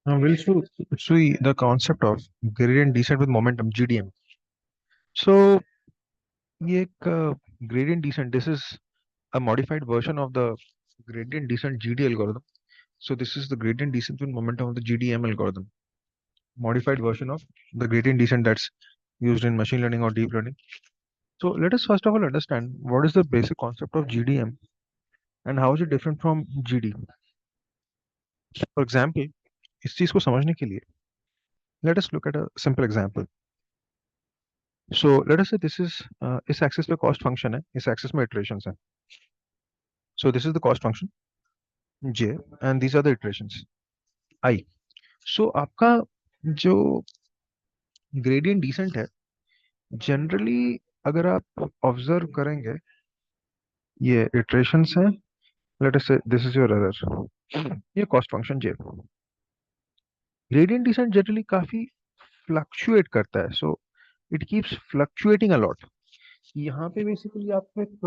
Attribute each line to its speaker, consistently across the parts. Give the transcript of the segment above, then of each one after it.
Speaker 1: We'll see the concept of gradient descent with momentum (GDM). So, ये एक gradient descent. This is a modified version of the gradient descent GD algorithm. So, this is the gradient descent with momentum of the GDM algorithm, modified version of the gradient descent that's used in machine learning or deep learning. So, let us first of all understand what is the basic concept of GDM and how is it different from GD. For example, इस चीज को समझने के लिए let us look at a simple example. So let us say this is इस axis पे cost function है, इस एक्सिस में इटरेशंस हैं. So this is the cost function j and these are the iterations I. So आपका जो gradient descent है, generally अगर आप ऑब्जर्व करेंगे, ये इटरेशंस हैं. लेट अस से दिस इज योर एरर, ये cost function j. Gradient descent generally काफी फ्लक्चुएट करता है, so it keeps fluctuating a lot. यहाँ पे बेसिकली आपको एक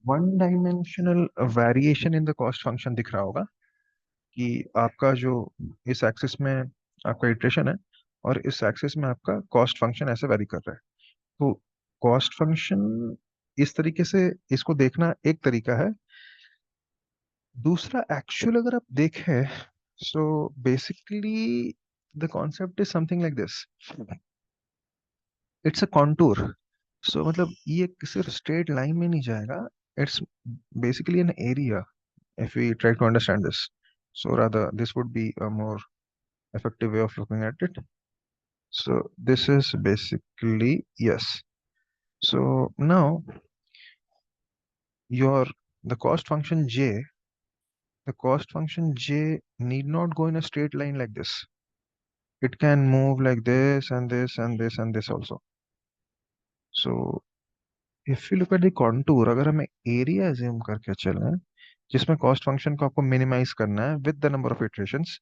Speaker 1: one dimensional variation in the cost function दिख रहा होगा कि आपका जो इस एक्सिस में आपका इटरेशन है और इस एक्सिस में आपका कॉस्ट फंक्शन ऐसे वेरी कर रहा है. तो कॉस्ट फंक्शन इस तरीके से इसको देखना एक तरीका है. दूसरा एक्चुअल अगर आप देखें, so basically the concept is something like this. It's a contour. So मतलब ये सिर्फ स्ट्रेट लाइन में नहीं जाएगा. It's basically an area if we try to understand this. So rather, this would be a more effective way of looking at it. So this is basically yes. So now your the cost function j, the cost function j need not go in a straight line like this. It can move like this and this and this and this also. So if you look at the contour, अगर हमें area assume करके चलें जिसमें cost function को आपको minimise करना है with the number of iterations,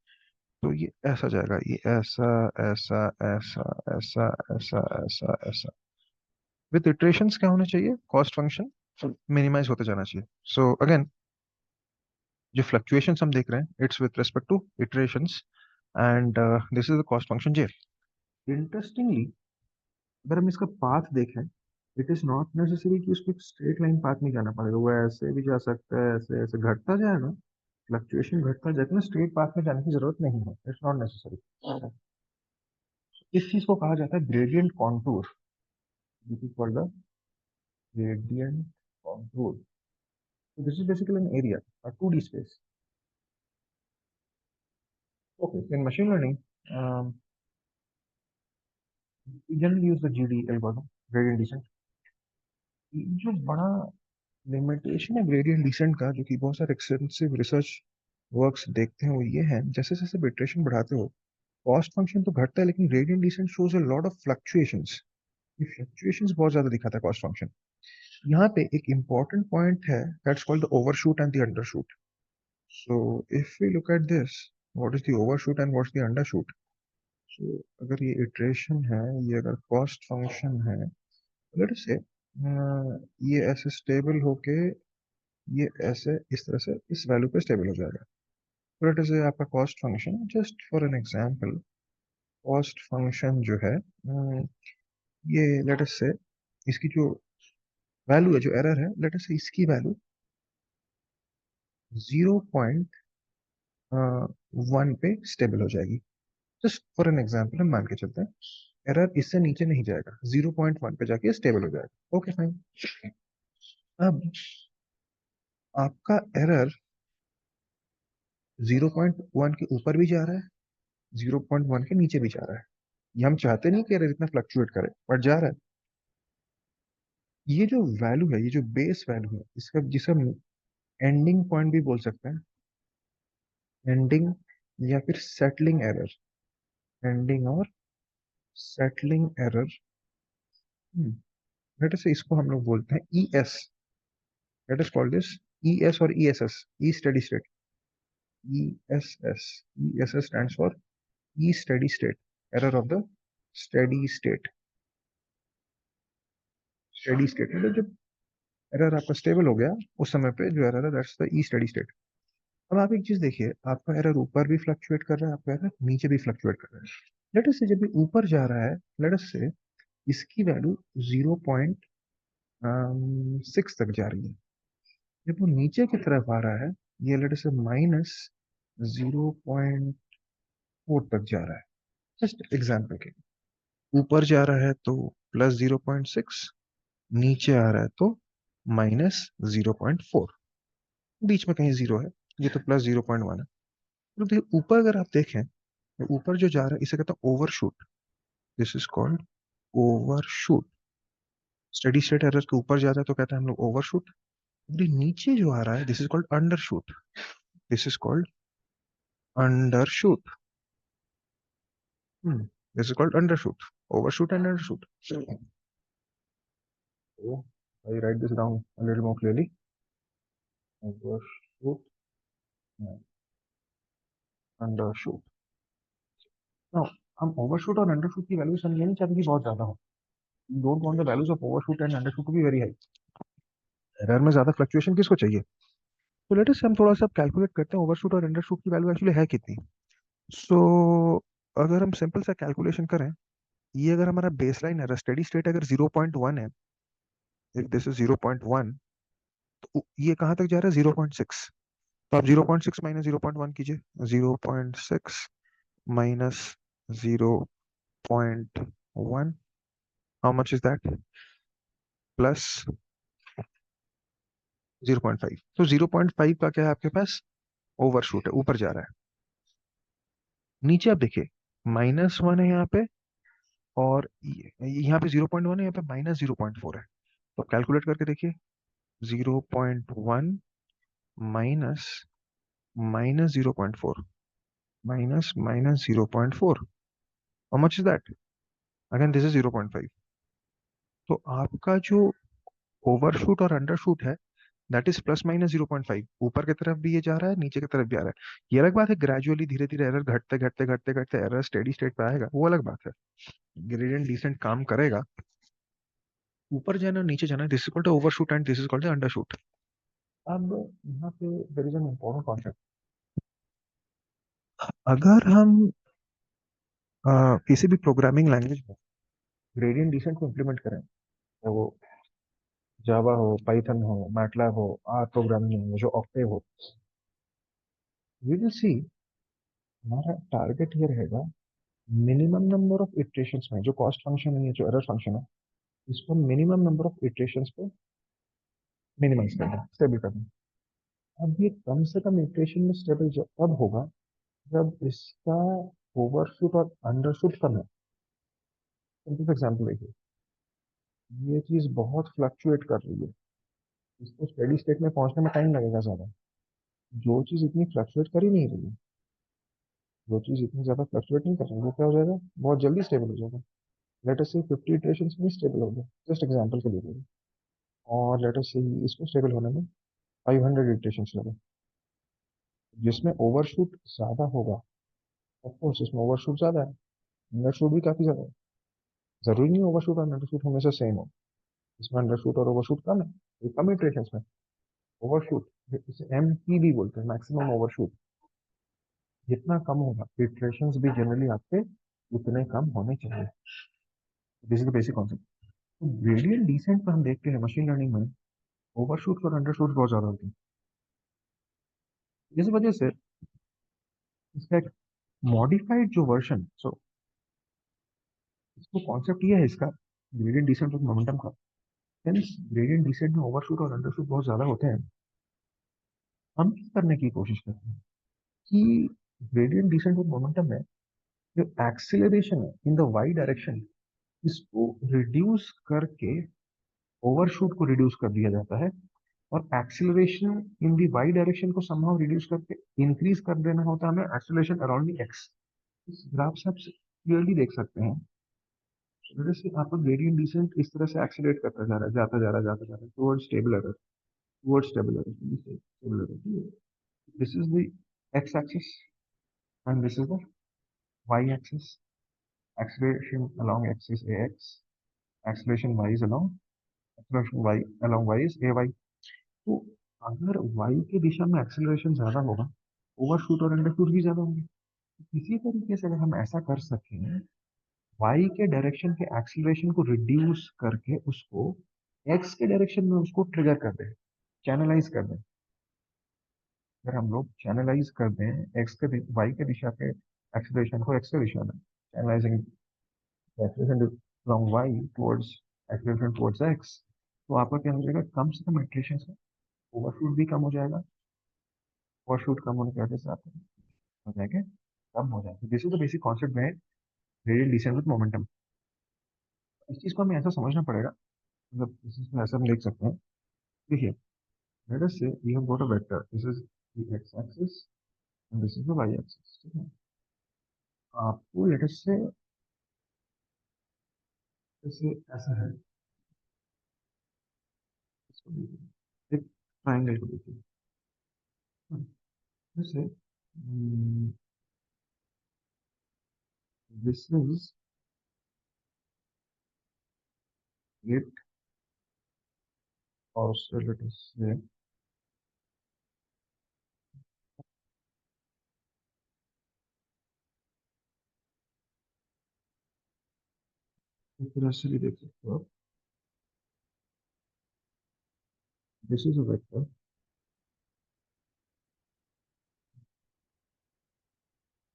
Speaker 1: तो ये ऐसा जाएगा, ये ऐसा ऐसा ऐसा ऐसा ऐसा ऐसा ऐसा. विद इटरेशंस क्या होना चाहिए, कॉस्ट फंक्शन मिनिमाइज होते जाना चाहिए. सो अगेन जो फ्लक्चुएशंस हम देख रहे हैं, it's with respect to iterations and this is the cost function J. Interestingly अगर हम इसका पाथ देखें, इट इज नॉट नेसेसरी कि उसको एक स्ट्रेट लाइन पाथ में जाना पड़ेगा. वो ऐसे भी जा सकता है, ऐसे ऐसे घटता जाएगा, फ्लक्चुएशन घटता जाएगा. स्ट्रेट पाथ में जाने की जरूरत नहीं है, इट्स नॉट नेसेसरी. इस चीज को कहा जाता है gradient contour. This is called the gradient contour. So this is basically an area, a 2D space. Okay, in machine learning, we generally use the GD algorithm, gradient descent. जो बड़ा limitation है gradient descent का, जो कि बहुत सारे extensive research works देखते हैं, वो ये है जैसे जैसे इटरेशन बढ़ाते हो कॉस्ट फंक्शन तो घटता है, लेकिन gradient descent shows a lot of fluctuations. ये फ्लक्चुएशंस बहुत ज्यादा दिखाता है कॉस्ट फंक्शन. यहाँ पे एक इंपॉर्टेंट पॉइंट है, that's called the overshoot and the undershoot. So if we look at this, what is the overshoot and what's the undershoot? So अगर ये iteration है, ये अगर cost function है, let us say ये ऐसे stable होके ये ऐसे इस तरह से इस वैल्यू पे स्टेबल हो जाएगा. तो let us say आपका cost function, just for an example, cost function जो है ये let us say इसकी जो वैल्यू है, जो एरर है, let us say इसकी वैल्यू 0.1 पे स्टेबल हो जाएगी. जस्ट फॉर एन एग्जाम्पल हम मान के चलते हैं एरर इससे नीचे नहीं जाएगा, 0.1 पे जाके स्टेबल हो जाएगा. Okay fine. अब आपका एरर 0.1 के ऊपर भी जा रहा है, 0.1 के नीचे भी जा रहा है. ये हम चाहते नहीं कि एरर इतना फ्लक्चुएट करे, बट जा रहा है. ये जो वैल्यू है, ये जो बेस वैल्यू है, इसका जिसे हम एंडिंग पॉइंट भी बोल सकते हैं, एंडिंग या फिर सेटलिंग एरर, एंडिंग और settling error. Let us say इसको हम लोग बोलते हैं E S. Let us call this E S और E S S, E steady state. ESS. ESS stands for E steady state. Error of the steady state. Steady state मतलब जब error आपका stable हो गया, उस समय पे जो एरर है, that's the E steady state. अब आप एक चीज देखिए, आपका एरर ऊपर भी फ्लक्चुएट कर रहा है, आपका एरर नीचे भी फ्लक्चुएट कर रहा है। लेट अस से जब भी ऊपर जा रहा है, लेट अस से इसकी वैल्यू 0.6 तक जा रही है। जब वो नीचे की तरफ आ रहा है, ये लेट अस से -0.4 तक जा रहा है। जस्ट एग्जाम्पल के, ऊपर जा रहा है तो +0.6, नीचे आ रहा है तो -0.4, बीच में कहीं जीरो है, ये तो +0.1 है। तो देखिए ऊपर अगर आप देखें, तो ऊपर जो जा रहा है इसे कहते हैं overshoot. This is called overshoot. Steady state error के ऊपर जाता है तो कहते हैं हम लोग ओवरशूट। नीचे जो आ रहा है, this is called undershoot. This is called undershoot. This is called undershoot, overshoot and undershoot. So I write this down a little more clearly. Overshoot and undershoot. Now, हम ओवरशूट और अंडरशूट की वैल्यू समझे नहीं चाहते कि बहुत ज्यादा हो। Don't want the values of overshoot and undershoot to be very high. Error में ज्यादा फ्लक्चुएशन किसको चाहिए? तो लेट अस हम थोड़ा सा कैलकुलेट करते हैं ओवरशूट और अंडरशूट की वैल्यू एक्चुअली है कितनी। सो अगर हम सिंपल सा कैलकुलेशन करें, ये अगर हमारा बेसलाइन है, स्टेडी स्टेट अगर 0.1 है, इफ दिस इज 0.1, तो ये कहाँ तक जा रहा है? 0.6। तो आप 0.6 माइनस 0.1 कीजिए। 0.6 minus 0.1, how much is that? Plus 0.5। तो 0.5 का क्या है आपके पास? ओवरशूट है, ऊपर जा रहा है। नीचे आप देखिए, -1 है यहाँ पे, और यहाँ पे 0.1 है, यहाँ पे -0.4 है। तो कैलकुलेट करके देखिए, 0.1 minus -0.4 minus -0.4, how much is that? Again this is 0.5। तो आपका जो ओवरशूट और अंडरशूट है, दैट इज ±0.5। ऊपर की तरफ भी ये जा रहा है, नीचे की तरफ भी आ रहा है। ये अलग बात है, ग्रेजुअली धीरे धीरे एरर घटते घटते घटते घटते एरर स्टेडी स्टेट पे आएगा, वो अलग बात है। ग्रेडियंट डिसेंट काम करेगा, ऊपर जाना नीचे जाना, this is called overshoot and this is called undershoot. अब यहाँ पे there is an important concept. अगर हम किसी भी प्रोग्रामिंग लैंग्वेज में ग्रेडियंट डिसेंट को इम्प्लीमेंट करें, तो वो जावा हो, पाइथन हो, मैटलैब हो, आर प्रोग्रामिंग हो, जो ऑक्टेव हो, वी विल सी हमारा टारगेट ये रहेगा, मिनिमम नंबर ऑफ इटरेशंस में जो कॉस्ट फंक्शन है, जो एरर फंक्शन है, इसको मिनिमम नंबर ऑफ इटरेशंस पे मिनिमाइज करना, स्टेबल करना। अब ये कम से कम इटरेशन में स्टेबल तब होगा जब इसका ओवरशूट और अंडरशूट कम है। सिंपल एग्जाम्पल देखिए, ये चीज बहुत फ्लक्चुएट कर रही है, इसको स्टेडी स्टेट में पहुंचने में टाइम लगेगा ज्यादा। जो चीज इतनी फ्लक्चुएट कर ही नहीं रही है, जो चीज इतनी ज्यादा फ्लक्चुएट नहीं कर रही है, वो क्या हो जाएगा? बहुत जल्दी स्टेबल हो जाएगा। लेट अस से 50 इटरेशंस में स्टेबल हो गया, जस्ट एग्जांपल के लिए बोल रहा हूं। और लेट अस से इसको स्टेबल होने में 500 इटरेशंस लगे, जिसमें ओवरशूट ज्यादा होगा। ऑफ कोर्स इसमें ओवरशूट ज्यादा है, अंडरशूट भी काफी ज्यादा है। जरूरी नहीं ओवरशूट और अंडरशूट हमेशा सेम हो। इसमें अंडरशूट और ओवरशूट कम है, ये कम इटरेशंस में। ओवरशूट, इसे एमपीवी बोलते हैं, मैक्सिमम ओवरशूट। जितना कम होगा इटरेशंस भी जनरली आपके उतने कम होने चाहिए। This is the basic concept. तो ग्रेडियंट डिसेंट पर हम देखते हैं मशीन लर्निंग में ओवरशूट और अंडरशूट बहुत ज्यादा होते हैं। इस वजह से इसका एक मॉडिफाइड जो वर्जन, सो इसको कॉन्सेप्ट ये है इसका, ग्रेडियंट डिसेंट और मोमेंटम का। सिंस ग्रेडियंट डिसेंट में ओवरशूट और अंडरशूट बहुत ज्यादा होते हैं, हम क्या करने की कोशिश करते हैं कि ग्रेडियंट डिसेंट और मोमेंटम में जो एक्सीलरेशन है इन द वाई डायरेक्शन, इसको रिड्यूस करके ओवरशूट को रिड्यूस कर दिया जाता है। और acceleration in the y direction को समहाउ रिड्यूस करके इंक्रीज कर देना होता है हमें एक्सीलरेशन अराउंड दी एक्स। इस ग्राफ से आप क्लियरली देख सकते हैं, जैसे आपका ग्रेडियंट डिसेंट इस तरह से एक्सीलरेट करता जा रहा है, जाता जा रहा है, जाता जा रहा है towards stable error, towards stable error, stable error. This is the x axis and this is the y axis. acceleration along x is ax, acceleration y is along, acceleration y along y is ay। तो अगर y की दिशा में acceleration ज्यादा होगा, overshoot और अंडरशूट भी ज्यादा होंगे। इसी तरीके से अगर हम ऐसा कर सकें, वाई के डायरेक्शन के एक्सीलरेशन को रिड्यूस करके उसको एक्स के डायरेक्शन में उसको ट्रिगर कर दें, चैनलाइज कर दें। अगर हम लोग चैनलाइज कर दें एक्स के वाई के दिशा के एक्सीलरेशन को एक्स के दिशा में, channelising acceleration from y towards acceleration towards x, तो आपका क्या हो जाएगा, कम से कम इटरेशन से ओवरशूट भी कम हो जाएगा। ओवरशूट कम होने की वजह से आपका हो जाएगा, कम हो जाएगा। This is the basic concept में रेडियल डिसेंट विद मोमेंटम। इस चीज को हमें ऐसा समझना पड़ेगा, मतलब इस चीज को ऐसा हम देख सकते हैं। देखिए, let us say we have got a vector, this is the x axis and this is the y axis, ठीक है। आपको लेट अस से जैसे ऐसा है, इसको देखिए, एक ट्रायंगल को देखिए। जैसे दिस इज इट, और उससे लेट अस से इस तरह से भी देख सकते हो। This is a vector,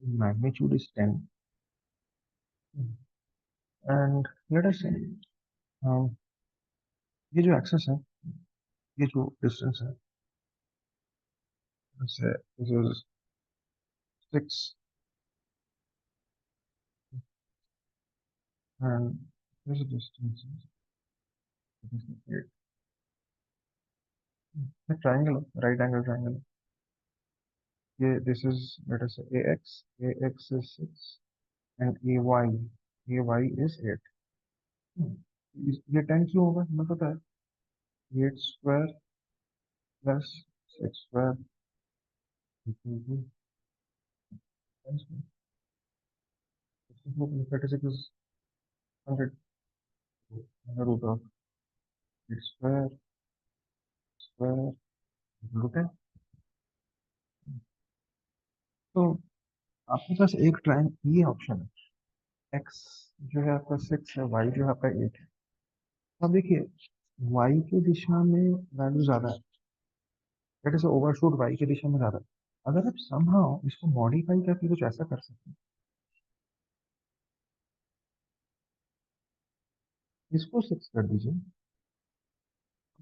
Speaker 1: magnitude is 10, and let us say ये जो एक्सेस है, ये जो डिस्टेंस है, जैसे this is 6 and this is distance is 8। ये ट्राइंगल, राइट एंगल ट्राइंगल, ये दिस इज लेट अस से ax is 6 and ay is 8। ये 10 क्यों होगा हमें पता है, 8 square plus 6 square equal to 10 square, 36 is 100 root of 8 square square root है। तो आपके पास एक ट्राइंग ये ऑप्शन है, एक्स जो है आपका 6 है, वाई जो है आपका 8 है। अब देखिए, वाई की दिशा में वैल्यू ज्यादा है, दैट इज ओवरशूट वाई की दिशा में ज्यादा है। अगर आप समहाउ इसको मॉडिफाई करके कुछ ऐसा कर सकते हैं, इसको 6 कर दीजिए,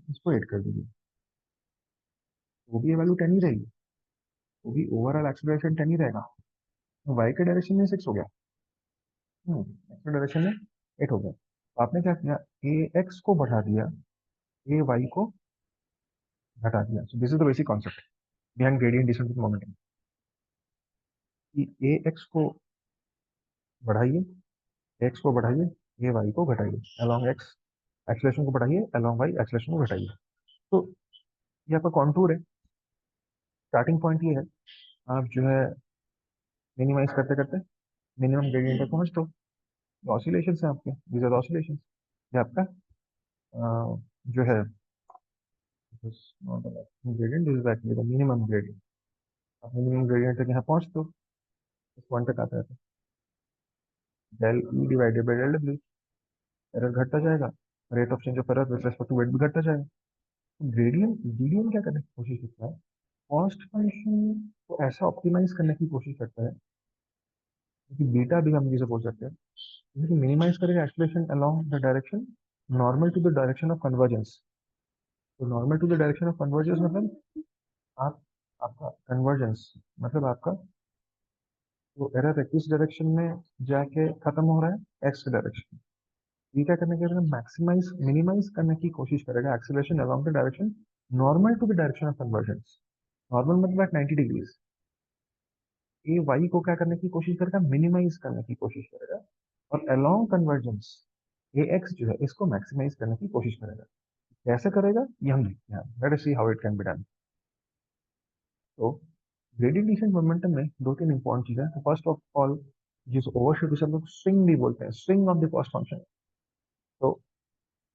Speaker 1: इसको 8 कर दीजिए, वो भी ये वैल्यू 10 ही रहेगी, वो भी ओवरऑल एक्सीलरेशन 10 ही रहेगा। वाई के डायरेक्शन में 6 हो गया, एक्स के डायरेक्शन में 8 हो गया। तो आपने क्या किया, ए एक्स को बढ़ा दिया, ए वाई को घटा दिया। So this is the basic concept behind gradient descent with momentum, कि ए एक्स को बढ़ाइए, एक्स को बढ़ाइए, ए वाई को घटाइए, अलोंग एक्स एक्सलेशन को बढ़ाइए, अलोंग वाई एक्सलेशन को घटाइए। तो ये आपका कॉन्टूर है, स्टार्टिंग पॉइंट ये है। आप जो है मिनिमाइज करते करते मिनिमम ग्रेडियंट तक पहुंच, तो ऑसिलेशन है आपके, दीज आर ऑसिलेशन। ये आपका जो है gradient is actually the minimum gradient. आप मिनिमम ग्रेडियंट तक यहाँ पहुंच, तो इस पॉइंट तक आता है, तो del e divided by del डब्ल्यू, एरर घटता जाएगा, rate of change of error with respect to weight भी घटता जाएगा। ग्रेडियंट ग्रेडियंट क्या करने की कोशिश करता है, कॉस्ट फंक्शन को ऐसा ऑप्टिमाइज करने की कोशिश करता है, क्योंकि बीटा भी हम जिसे बोल सकते हैं, जैसे कि मिनिमाइज करेगा acceleration along the direction normal to the direction of convergence. तो normal to the direction of convergence मतलब आप आपका कन्वर्जेंस मतलब आपका वो एरर है किस डायरेक्शन में जाके खत्म हो रहा है, एक्स डायरेक्शन। ये क्या करने के लिए मैक्सिमाइज मिनिमाइज करने की कोशिश करेगा acceleration along the direction normal to the direction of convergence. Normal मतलब 90 डिग्रीज। ये वाई को क्या करने की कोशिश करेगा, मिनिमाइज करने की कोशिश करेगा, और अलोंग कन्वर्जेंस ए एक्स जो है इसको मैक्सिमाइज करने की कोशिश करेगा। कैसे करेगा ये हम देखते हैं, let us see how it can be done. तो ग्रेडियंट डिसेंट मोमेंटम में दो तीन इंपॉर्टेंट चीजें हैं। फर्स्ट ऑफ ऑल, जिस ओवरशूट जिसे हम लोग स्विंग भी बोलते हैं, swing of the cost function. तो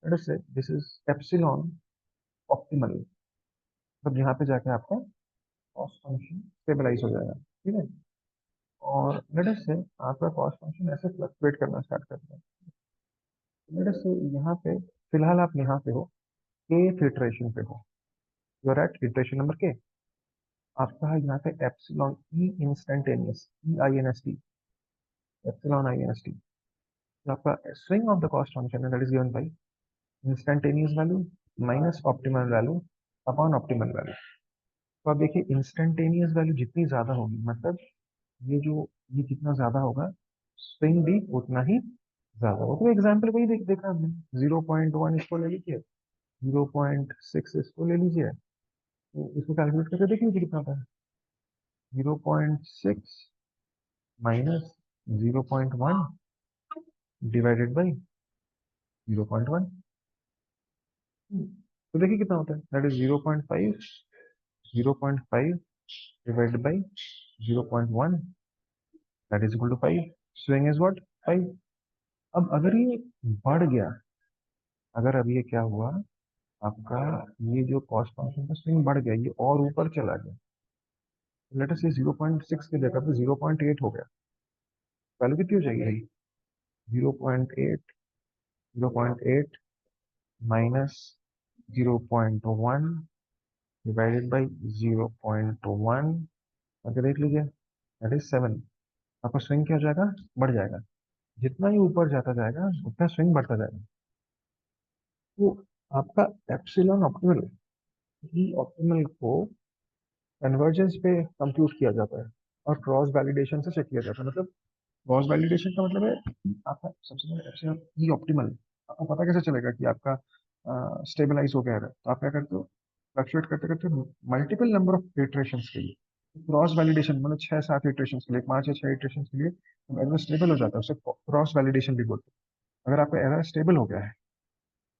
Speaker 1: लेट अस से दिस इज एप्सिलॉन ऑप्टिमल, मतलब यहाँ पे जाके आपका कॉस्ट फंक्शन स्टेबलाइज हो जाएगा, ठीक है। और लेट अस से आपका कॉस्ट फंक्शन ऐसे फ्लक्चुएट करना स्टार्ट करता है। लेट अस से यहाँ पे फिलहाल आप यहाँ पे हो, के इटरेशन पे हो, you are at iteration number k. आपका यहाँ पे epsilon e instantaneous, e i n s t, epsilon i n s t, आपका swing of the cost function है, that is given by instantaneous value minus optimal value upon optimal value. तो आप देखिए instantaneous value जितनी ज्यादा होगी, मतलब ये जितना ज्यादा होगा, स्विंग भी उतना ही ज्यादा होगा। तो एग्जाम्पल वही देखा हमने, 0.1 इसको ले लीजिए, 0.6 इसको ले लीजिए, तो इसको कैलकुलेट करके देख लीजिए कितना आता है। 0.6 माइनस 0.1 डिवाइडेड बाई 0.1, तो देखिए कितना होता है, that is 0.5, 0.5 divided by 0.1, that is equal to 5। Swing is what, 5। अब अगर ये बढ़ गया, अगर अब ये क्या हुआ आपका, ये जो कॉस्ट फंक्शन का स्विंग बढ़ गया, ये और ऊपर चला गया, लेट अस से 0.6 की जगह पे 0.8 हो गया, वैल्यू कितनी हो जाएगी भाई, 0.8, 0.8 माइनस 0.1 डिवाइडेड बाई 0.1, अगर देख लीजिए दैट इज 7। आपका स्विंग क्या हो जाएगा, बढ़ जाएगा। जितना ही ऊपर जाता जाएगा उतना स्विंग बढ़ता जाएगा। तो आपका एप्सिलॉन ऑप्टिमल, ई ऑप्टिमल को कन्वर्जेंस पे कंप्यूट किया जाता है और क्रॉस वैलिडेशन से चेक किया जाता है। मतलब क्रॉस वैलिडेशन का मतलब है आपका सबसे पहले एप्सिलॉन ई ऑप्टिमल, आपको पता कैसे चलेगा कि आपका स्टेबलाइज हो गया है। तो आप क्या करते हो, फ्लक्चुएट करते करते मल्टीपल नंबर ऑफ इटरेशंस के लिए क्रॉस वैलिडेशन, मतलब 6-7 इटरेशंस के लिए, 5 या 6 इटरेशंस के लिए एरर स्टेबल हो जाता है, उसे क्रॉस वैलिडेशन भी बोलते हैं। अगर आपका एरर स्टेबल हो गया है,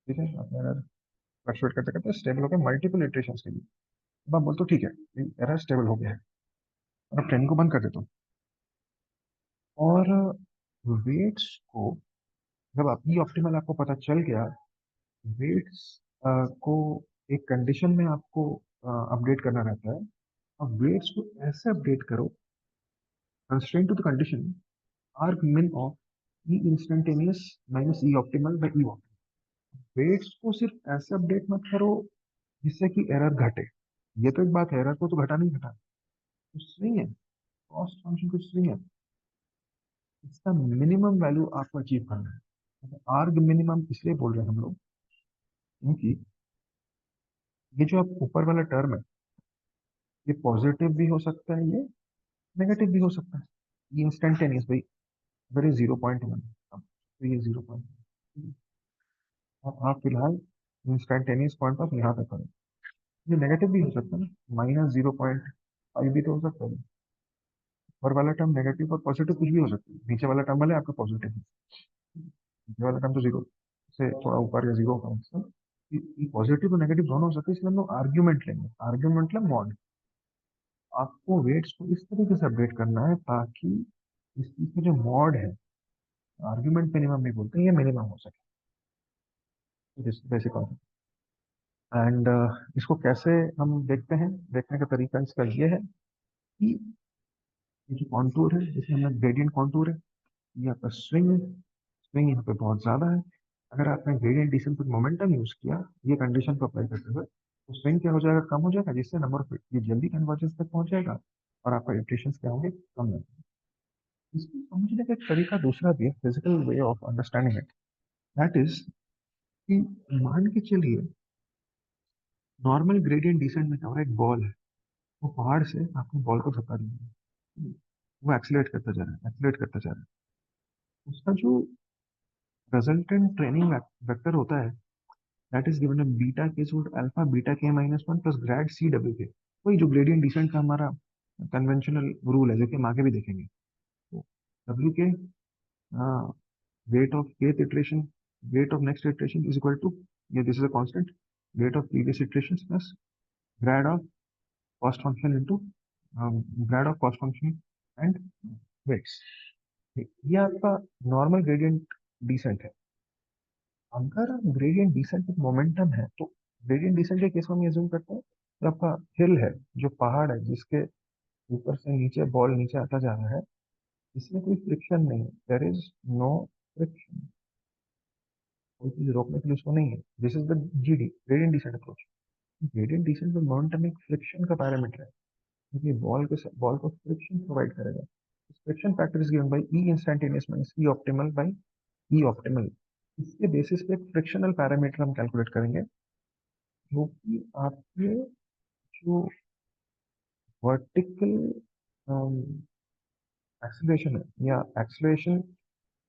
Speaker 1: ठीक है, आपका एरर फ्लक्चुएट करते करते स्टेबल हो गया मल्टीपल इटरेशंस के लिए, अब आप बोलते हो ठीक है एरर स्टेबल हो गया है, और अब ट्रेनिंग को बंद कर देता हूँ। और वेट्स को जब आप ई ऑप्टिमल आपको पता चल गया, वेट्स को एक कंडीशन में आपको अपडेट करना रहता है। अब वेट्स को ऐसे अपडेट करो, constraint to the condition arg min of e instantaneous minus e optimal by e optimal. Weights को सिर्फ ऐसे अपडेट मत करो जिससे कि एरर घटे। ये तो एक बात है, एरर को तो घटा नहीं, घटा कुछ नहीं है, कॉस्ट फंक्शन कुछ नहीं है, इसका मिनिमम वैल्यू आपको अचीव करना है। आर्ग मिनिमम इसलिए बोल रहे हैं हम लोग, क्योंकि ये जो आप ऊपर वाला टर्म है, ये पॉजिटिव भी हो सकता है, ये नेगेटिव भी हो सकता है। ये इंस्टेंटेनियस भाई, अगर ये 0.1, तो ये 0.1, आप फिलहाल इंस्टेंटेनियस पॉइंट ऑफ यहाँ पे करें, ये नेगेटिव भी हो सकता है ना, -0.5 भी तो हो सकता है। ऊपर वाला टर्म नेगेटिव और पॉजिटिव कुछ भी हो सकता है, नीचे वाला टर्म वाले आपका पॉजिटिव है, नीचे वाला टर्म तो जीरो से थोड़ा ऊपर या जीरो का, पॉजिटिव और नेगेटिव दोनों हो सकते हैं। इसलिए हम लोग आर्ग्यूमेंट लेंगे, आर्ग्यूमेंट मतलब मॉड। आपको वेट्स को इस तरीके से अपडेट करना है ताकि इस चीज का जो मॉड है, आर्ग्यूमेंट मिनिमम भी बोलते हैं, ये मिनिमम हो सके। Basic concept. एंड इसको कैसे हम देखते हैं, देखने का तरीका इसका ये है कि ये जो कॉन्टूर है, जिसे हमने ग्रेडियंट कॉन्टूर है, ये आपका स्विंग है, स्विंग यहाँ पे बहुत ज्यादा है। अगर आपने gradient descent with momentum use किया, ये कंडीशन को अप्लाई करते हुए, तो स्विंग क्या हो जाएगा, कम हो जाएगा, जिससे नंबर ऑफ ये जल्दी कन्वर्जेंस तक पहुंच जाएगा और आपका इटरेशंस क्या होंगे, कम होंगे। इसको समझने का एक तरीका दूसरा भी है, physical way of understanding it, that is कि मान के चलिए नॉर्मल ग्रेडियंट डिसेंट में क्या हो रहा है, एक बॉल है, वो पहाड़ से आपने बॉल को धक्का दिया, वो एक्सीलरेट करता जा रहा है, एक्सीलरेट करता जा रहा है, उसका जो रिजल्टेंट ट्रेनिंग वेक्टर होता है, that is given beta k equal to alpha beta k minus one plus grad c डब्ल्यू के। वही जो ग्रेडियंट डिसेंट का हमारा कन्वेंशनल रूल है, जो कि हम आगे भी देखेंगे। तो डब्ल्यू k weight of kth iteration, weight of next iteration is equal to, ये this is a constant, weight of previous iteration plus grad of cost function into grad of cost function and weights. ये आपका normal gradient descent है। अगर gradient descent with momentum है, तो gradient descent के case में हम एज्यूम करते हैं जो आपका हिल है, जो पहाड़ है, जिसके ऊपर से नीचे बॉल नीचे आता जा रहा है, इसमें कोई फ्रिक्शन नहीं है, देयर इज नो फ्रिक्शन, कोई चीज रोकने के लिए उसको नहीं है। This is the GD, gradient descent approach. Gradient descent में मोमेंटम एक फ्रिक्शन का पैरामीटर है, क्योंकि बॉल को फ्रिक्शन प्रोवाइड करेगा। Friction factor is given by e instantaneous minus e optimal by e optimal. इसके बेसिस पे एक फ्रिक्शनल पैरामीटर हम कैलकुलेट करेंगे, जो कि आपके जो वर्टिकल एक्सीलरेशन है, या एक्सीलरेशन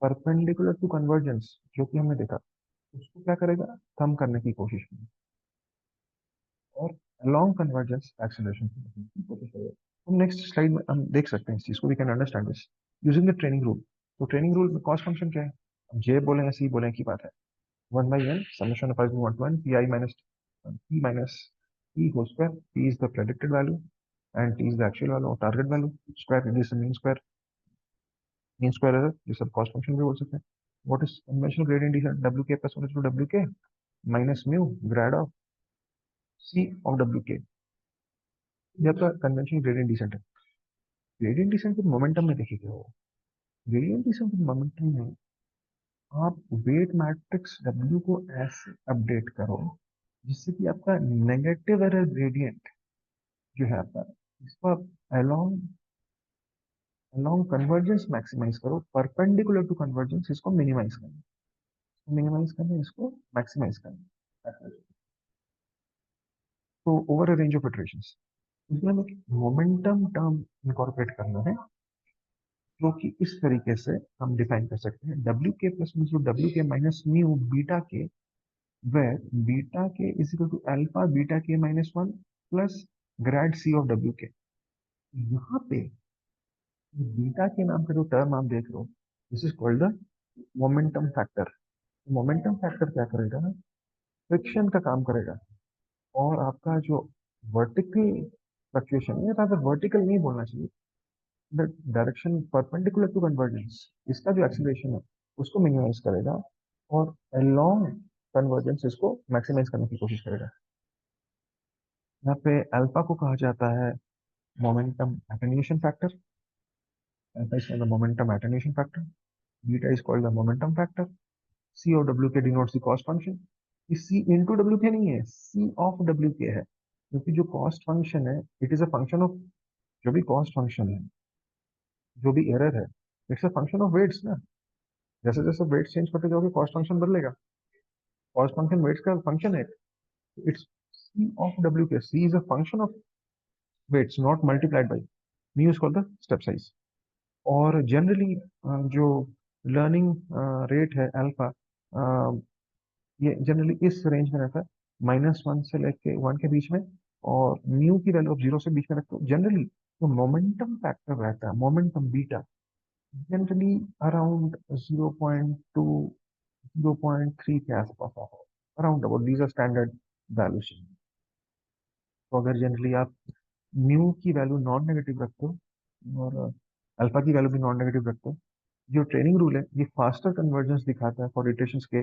Speaker 1: परपेंडिकुलर टू कन्वर्जेंस जो कि हमने देखा, उसको क्या करेगा, कम करने की कोशिश करेगा, और अलोंग कन्वर्जेंस एक्सीलरेशन की कोशिश करेगा। तो नेक्स्ट स्लाइड में हम देख सकते हैं इस चीज को, we can understand this using the training rule. तो ट्रेनिंग रूल में कॉस्ट फंक्शन क्या है, हम जे बोले या सी बोले की बात है, 1/n summation of i 1 to n pi minus p minus p whole square, p is the predicted value and t is the actual value or target value, square is the mean square error, जिसे cost function भी बोल सकते हैं। What is conventional gradient descent, wk plus 1 to wk minus mu grad of c of wk। ये आपका conventional gradient descent है। Gradient descent with momentum में देखिए क्या होगा, ग्रेडियंट डिसेंट विद मोमेंटम में आप वेट मैट्रिक्स w को ऐसे अपडेट करो जिससे कि आपका नेगेटिव एरर ग्रेडियंट जो है आपका, इसको आप अलोंग अलोंग कन्वर्जेंस मैक्सिमाइज करो, परपेंडिकुलर टू कन्वर्जेंस इसको मिनिमाइज करना, इसको मैक्सिमाइज करना। तो over a range of iterations इसमें हमें मोमेंटम टर्म इनकॉर्पोरेट करना है, जो कि इस तरीके से हम डिफाइन कर सकते हैं, डब्ल्यू के प्लस डब्ल्यू के माइनस म्यू बीटा के, where beta k is equal to alpha beta k minus 1 plus grad c of wk। यहाँ पे बीटा के नाम का जो टर्म आप देख रहे हो, this is called the momentum factor. Momentum factor क्या करेगा, फ्रिक्शन का काम करेगा, और आपका जो वर्टिकल फ्लक्चुएशन है, rather वर्टिकल नहीं बोलना चाहिए, the direction perpendicular to convergence, इसका जो एक्सीलरेशन है उसको मिनिमाइज करेगा, और अलोंग कन्वर्जेंस इसको मैक्सिमाइज करने की कोशिश करेगा। यहाँ पे अल्फा को कहा जाता है momentum attenuation factor, alpha is called the momentum attenuation factor, beta is called the momentum factor, C और डब्ल्यू के डिनोट्स द कॉस्ट फंक्शन। ये सी इंटू डब्ल्यू के नहीं है, सी ऑफ डब्ल्यू के है, क्योंकि जो कॉस्ट फंक्शन है it is a function of, जो भी कॉस्ट फंक्शन है, जो भी एरर है, it's a function of weights ना। जैसे जैसे वेट्स चेंज करते जाओगे कॉस्ट फंक्शन बदलेगा, कॉस्ट फंक्शन वेट्स का फंक्शन है, इट्स सी ऑफ डब्ल्यू k, C is a function of weights not multiplied by mu is called the step size. और जनरली जो लर्निंग रेट है अल्फा, ये जनरली इस रेंज में रहता है, -1 से लेके 1 के बीच में, और म्यू की वैल्यू आप 0 से बीच में रखते हो जनरली। तो मोमेंटम फैक्टर रहता है, मोमेंटम बीटा, जनरली अराउंड 0.2 0.3 के आसपास आता है, around about, these are standard values. तो अगर जनरली आप म्यू की वैल्यू नॉन नेगेटिव रखते हो और अल्फा की वैल्यू भी नॉन नेगेटिव रखते हो, जो ट्रेनिंग रूल है ये फास्टर कन्वर्जेंस दिखाता है फॉर इटरेशंस के,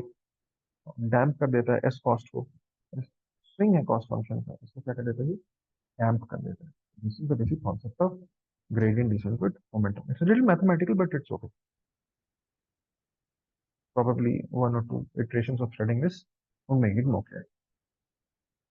Speaker 1: डैम्प कर देता है एस कॉस्ट को, स्विंग है कॉस्ट फंक्शन का, इसको क्या कर देता है, डैम्प कर देता है। This is the basic concept of gradient descent with momentum. It's a little mathematical, but it's okay. Probably one or two iterations of studying this will make it more clear.